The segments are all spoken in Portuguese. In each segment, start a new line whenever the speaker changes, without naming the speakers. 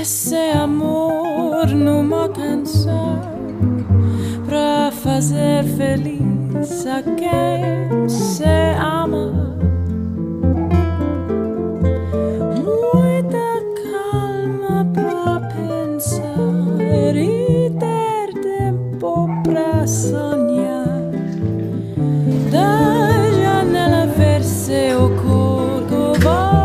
esse amor numa canção pra fazer feliz a quem se ama. Muita calma pra pensar e ter tempo pra sonhar. Da janela ver-se o Corcovado.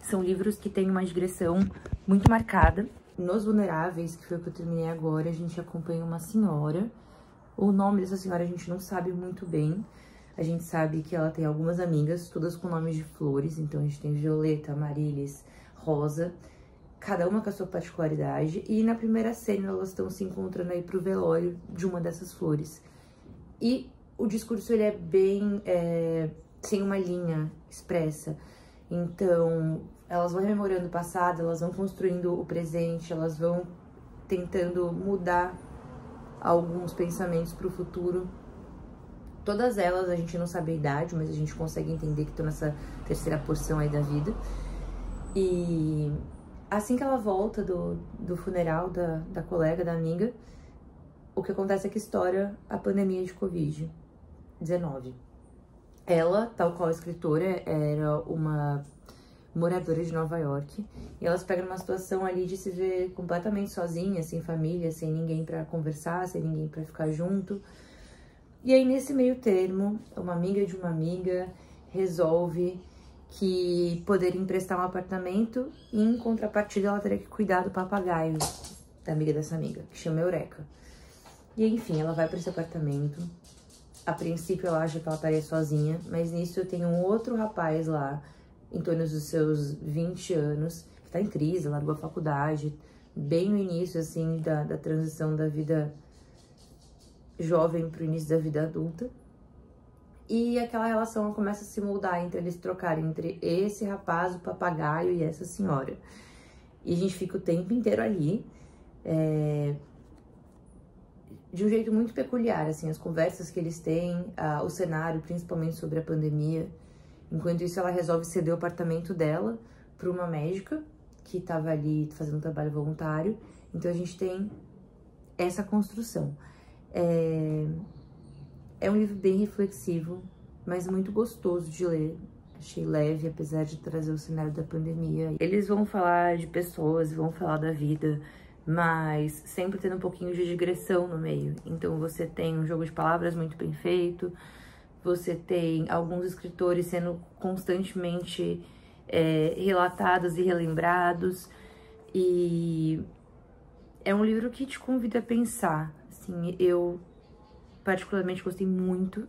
São livros que têm uma digressão muito marcada. Nos Vulneráveis, que foi o que eu terminei agora, a gente acompanha uma senhora. O nome dessa senhora a gente não sabe muito bem. A gente sabe que ela tem algumas amigas, todas com nomes de flores. Então a gente tem Violeta, Amaryllis, Rosa, cada uma com a sua particularidade. E na primeira cena elas estão se encontrando aí pro velório de uma dessas flores. E o discurso ele é bem sem uma linha expressa. Então, elas vão rememorando o passado, elas vão construindo o presente, elas vão tentando mudar alguns pensamentos para o futuro. Todas elas, a gente não sabe a idade, mas a gente consegue entender que estão nessa terceira porção aí da vida. E assim que ela volta do funeral da colega, da amiga, o que acontece é que estoura a pandemia de Covid-19. Ela, tal qual a escritora, era uma moradora de Nova York. E elas pegam uma situação ali de se ver completamente sozinha, sem família, sem ninguém pra conversar, sem ninguém pra ficar junto. E aí, nesse meio termo, uma amiga de uma amiga resolve que poderia emprestar um apartamento e, em contrapartida, ela teria que cuidar do papagaio da amiga dessa amiga, que chama Eureka. E, enfim, ela vai pra esse apartamento. A princípio, ela acha que ela estaria sozinha, mas nisso eu tenho um outro rapaz lá, em torno dos seus 20 anos, que tá em crise, largou a faculdade, bem no início, assim, da transição da vida jovem pro início da vida adulta. E aquela relação começa a se moldar entre eles trocarem entre esse rapaz, o papagaio e essa senhora. E a gente fica o tempo inteiro ali, de um jeito muito peculiar, assim, as conversas que eles têm, o cenário, principalmente sobre a pandemia. Enquanto isso, ela resolve ceder o apartamento dela para uma médica que estava ali fazendo um trabalho voluntário. Então, a gente tem essa construção. É um livro bem reflexivo, mas muito gostoso de ler. Achei leve, apesar de trazer o cenário da pandemia. Eles vão falar de pessoas, vão falar da vida, mas sempre tendo um pouquinho de digressão no meio. Então você tem um jogo de palavras muito bem feito, você tem alguns escritores sendo constantemente relatados e relembrados, e é um livro que te convida a pensar. Assim, eu particularmente gostei muito.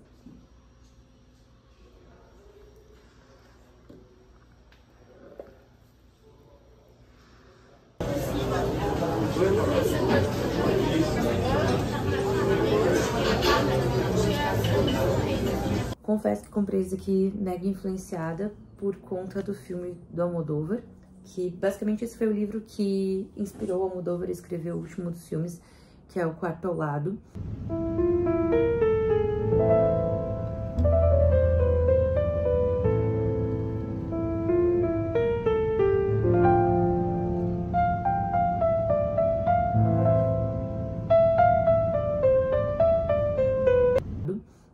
Confesso que comprei esse aqui mega influenciada por conta do filme do Almodóvar, que basicamente esse foi o livro que inspirou o Almodóvar a escrever o último dos filmes, que é O Quarto ao Lado.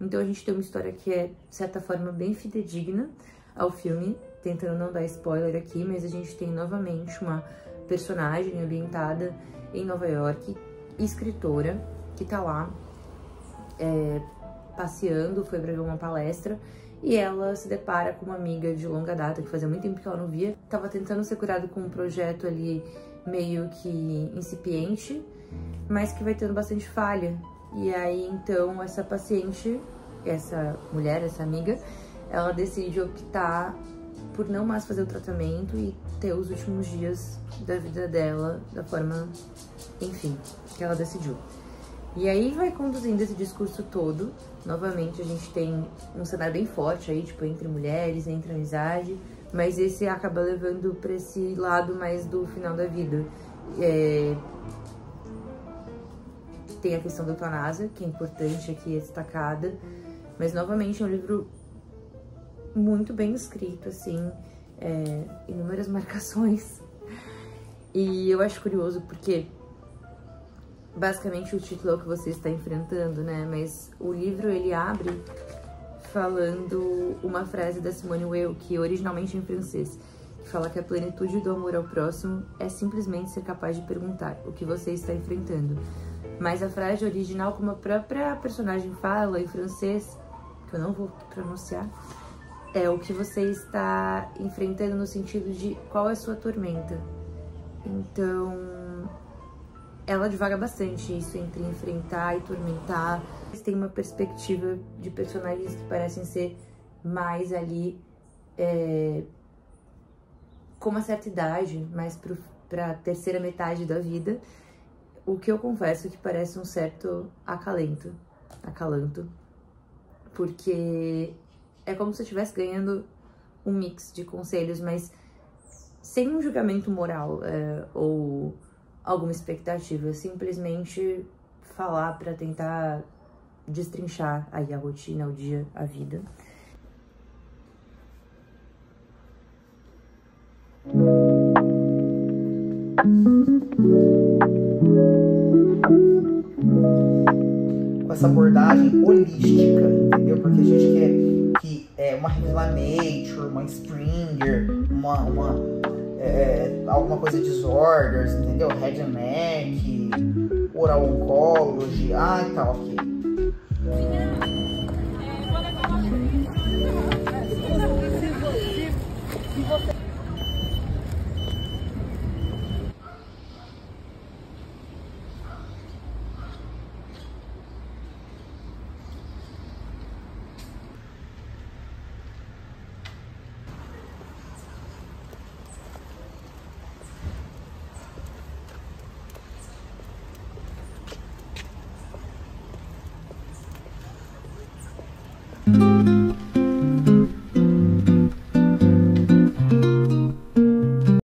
Então a gente tem uma história que é, de certa forma, bem fidedigna ao filme, tentando não dar spoiler aqui, mas a gente tem novamente uma personagem ambientada em Nova York, escritora, que tá lá passeando, foi pra ver uma palestra, e ela se depara com uma amiga de longa data, que fazia muito tempo que ela não via, tava tentando ser curada com um projeto ali meio que incipiente, mas que vai tendo bastante falha. E aí, então, essa paciente, essa mulher, essa amiga, ela decide optar por não mais fazer o tratamento e ter os últimos dias da vida dela da forma, enfim, que ela decidiu. E aí vai conduzindo esse discurso todo. Novamente, a gente tem um cenário bem forte aí, tipo, entre mulheres, entre amizade, mas esse acaba levando pra esse lado mais do final da vida. Tem a questão da eutanásia, que é importante aqui, é destacada, mas novamente é um livro muito bem escrito, assim, inúmeras marcações. E eu acho curioso porque basicamente o título é o que você está enfrentando, né? Mas o livro, ele abre falando uma frase da Simone Weil, que originalmente é em francês, que fala que a plenitude do amor ao próximo é simplesmente ser capaz de perguntar o que você está enfrentando. Mas a frase original, como a própria personagem fala em francês, que eu não vou pronunciar, é o que você está enfrentando no sentido de qual é a sua tormenta. Então, ela divaga bastante isso entre enfrentar e tormentar. Tem uma perspectiva de personagens que parecem ser mais ali com uma certa idade, mais para a terceira metade da vida. O que eu confesso que parece um certo acalanto, porque é como se eu estivesse ganhando um mix de conselhos, mas sem um julgamento moral ou alguma expectativa, simplesmente falar para tentar destrinchar aí a rotina, o dia, a vida.
Com essa abordagem holística, entendeu? Porque a gente quer que uma Revela Nature, uma Springer, alguma coisa de Disorders, entendeu? Head and Neck, Oral Oncology, tá ok.